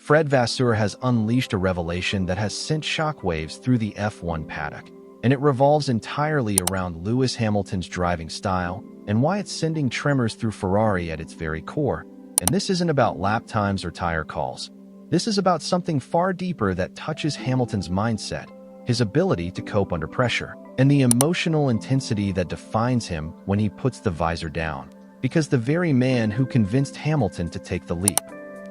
Fred Vasseur has unleashed a revelation that has sent shockwaves through the F1 paddock, and it revolves entirely around Lewis Hamilton's driving style and why it's sending tremors through Ferrari at its very core. And this isn't about lap times or tire calls. This is about something far deeper that touches Hamilton's mindset, his ability to cope under pressure, and the emotional intensity that defines him when he puts the visor down. Because the very man who convinced Hamilton to take the leap.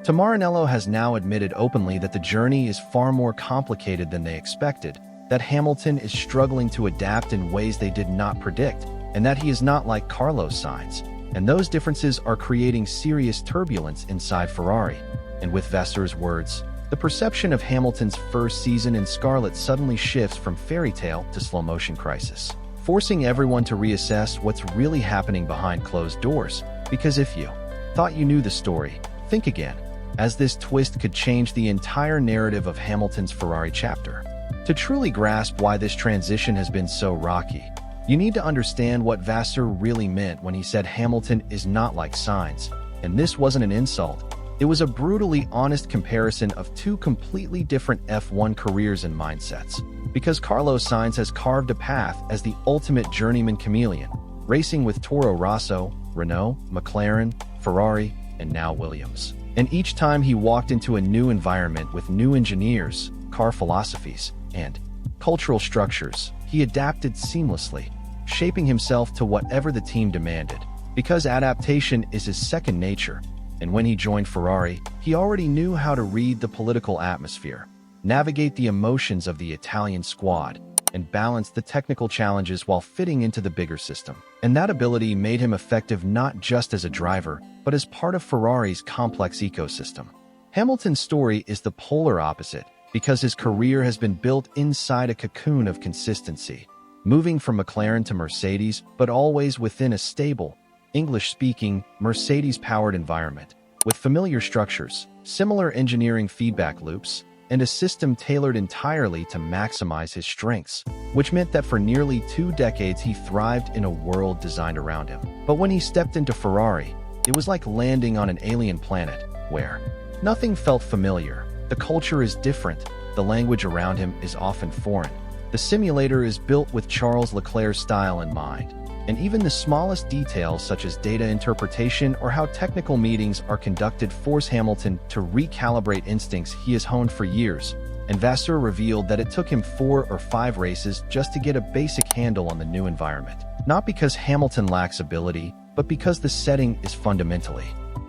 Maranello has now admitted openly that the journey is far more complicated than they expected, that Hamilton is struggling to adapt in ways they did not predict, and that he is not like Carlos Sainz. And those differences are creating serious turbulence inside Ferrari. And with Vasseur's words, the perception of Hamilton's first season in Scarlet suddenly shifts from fairy tale to slow-motion crisis, forcing everyone to reassess what's really happening behind closed doors. Because if you thought you knew the story, think again, as this twist could change the entire narrative of Hamilton's Ferrari chapter. To truly grasp why this transition has been so rocky, you need to understand what Vasseur really meant when he said Hamilton is not like Sainz. And this wasn't an insult. It was a brutally honest comparison of two completely different F1 careers and mindsets. Because Carlos Sainz has carved a path as the ultimate journeyman chameleon, racing with Toro Rosso, Renault, McLaren, Ferrari, and now Williams. And each time he walked into a new environment with new engineers, car philosophies, and cultural structures, he adapted seamlessly, shaping himself to whatever the team demanded. Because adaptation is his second nature, and when he joined Ferrari, he already knew how to read the political atmosphere, navigate the emotions of the Italian squad, and balance the technical challenges while fitting into the bigger system. And that ability made him effective not just as a driver, but as part of Ferrari's complex ecosystem. Hamilton's story is the polar opposite, because his career has been built inside a cocoon of consistency, moving from McLaren to Mercedes, but always within a stable, English-speaking, Mercedes-powered environment, with familiar structures, similar engineering feedback loops, and a system tailored entirely to maximize his strengths, which meant that for nearly 2 decades he thrived in a world designed around him. But when he stepped into Ferrari, it was like landing on an alien planet, where nothing felt familiar. The culture is different, the language around him is often foreign. The simulator is built with Charles Leclerc's style in mind, and even the smallest details such as data interpretation or how technical meetings are conducted force Hamilton to recalibrate instincts he has honed for years. And Vasseur revealed that it took him 4 or 5 races just to get a basic handle on the new environment. Not because Hamilton lacks ability, but because the setting is fundamentally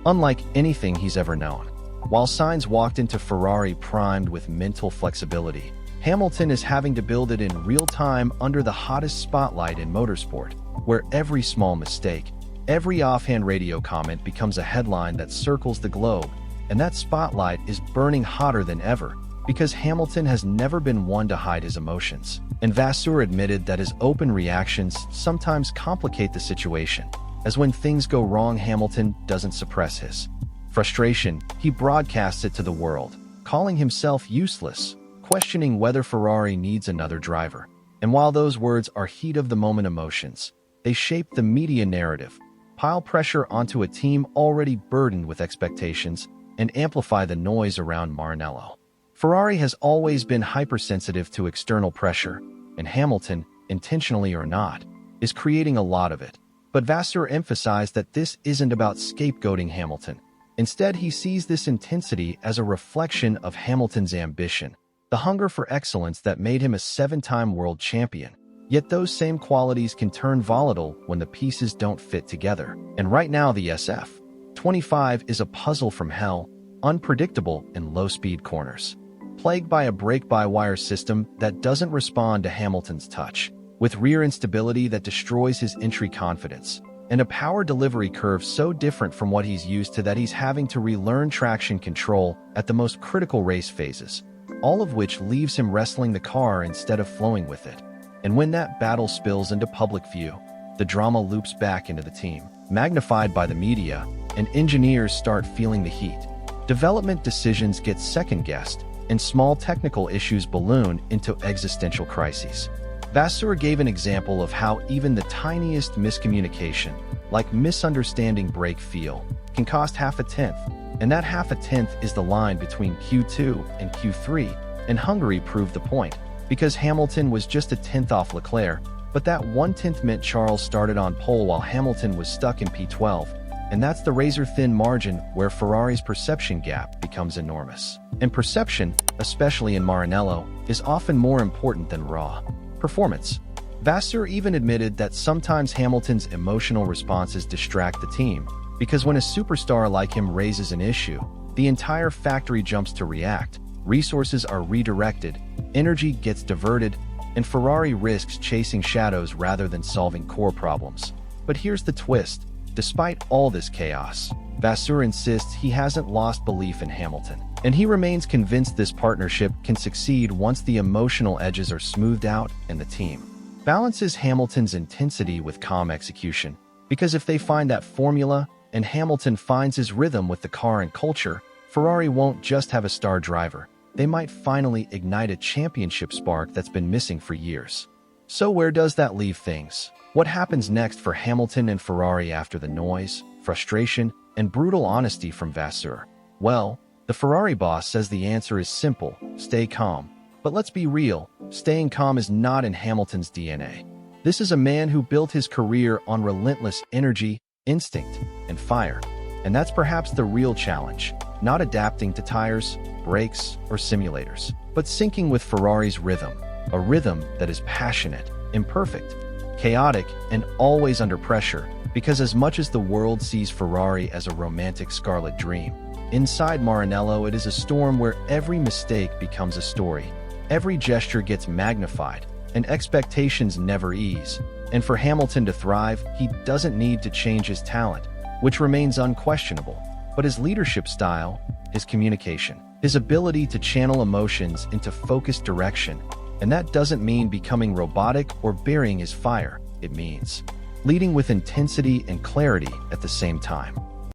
unlike anything he's ever known. While Sainz walked into Ferrari primed with mental flexibility, Hamilton is having to build it in real time under the hottest spotlight in motorsport, where every small mistake, every offhand radio comment becomes a headline that circles the globe, and that spotlight is burning hotter than ever, because Hamilton has never been one to hide his emotions. And Vasseur admitted that his open reactions sometimes complicate the situation, as when things go wrong, Hamilton doesn't suppress his frustration, he broadcasts it to the world, calling himself useless, questioning whether Ferrari needs another driver. And while those words are heat-of-the-moment emotions, they shape the media narrative, pile pressure onto a team already burdened with expectations, and amplify the noise around Maranello. Ferrari has always been hypersensitive to external pressure, and Hamilton, intentionally or not, is creating a lot of it. But Vasseur emphasized that this isn't about scapegoating Hamilton. Instead, he sees this intensity as a reflection of Hamilton's ambition, the hunger for excellence that made him a 7-time world champion. Yet those same qualities can turn volatile when the pieces don't fit together. And right now the SF-25 is a puzzle from hell, unpredictable in low-speed corners, plagued by a brake-by-wire system that doesn't respond to Hamilton's touch, with rear instability that destroys his entry confidence, and a power delivery curve so different from what he's used to that he's having to relearn traction control at the most critical race phases, all of which leaves him wrestling the car instead of flowing with it. And when that battle spills into public view, the drama loops back into the team, magnified by the media, and engineers start feeling the heat. Development decisions get second-guessed, and small technical issues balloon into existential crises. Vasseur gave an example of how even the tiniest miscommunication, like misunderstanding brake feel, can cost half a tenth, And that half a tenth is the line between Q2 and Q3, and Hungary proved the point, because Hamilton was just a tenth off Leclerc, but that 1/10 meant Charles started on pole while Hamilton was stuck in P12, and that's the razor-thin margin where Ferrari's perception gap becomes enormous. And perception, especially in Maranello, is often more important than raw performance. Vasseur even admitted that sometimes Hamilton's emotional responses distract the team, because when a superstar like him raises an issue, the entire factory jumps to react, resources are redirected, energy gets diverted, and Ferrari risks chasing shadows rather than solving core problems. But here's the twist. Despite all this chaos, Vasseur insists he hasn't lost belief in Hamilton, and he remains convinced this partnership can succeed once the emotional edges are smoothed out and the team balances Hamilton's intensity with calm execution. Because if they find that formula, and Hamilton finds his rhythm with the car and culture, Ferrari won't just have a star driver. They might finally ignite a championship spark that's been missing for years. So where does that leave things? What happens next for Hamilton and Ferrari after the noise, frustration, and brutal honesty from Vasseur? Well, the Ferrari boss says the answer is simple: stay calm. But let's be real, staying calm is not in Hamilton's DNA. This is a man who built his career on relentless energy, instinct, and fire. And that's perhaps the real challenge, not adapting to tires, brakes, or simulators, but syncing with Ferrari's rhythm, a rhythm that is passionate, imperfect, chaotic, and always under pressure, because as much as the world sees Ferrari as a romantic scarlet dream, inside Maranello it is a storm where every mistake becomes a story, every gesture gets magnified, and expectations never ease. And for Hamilton to thrive, he doesn't need to change his talent, which remains unquestionable, but his leadership style, his communication, his ability to channel emotions into focused direction. And that doesn't mean becoming robotic or burying his fire. It means leading with intensity and clarity at the same time.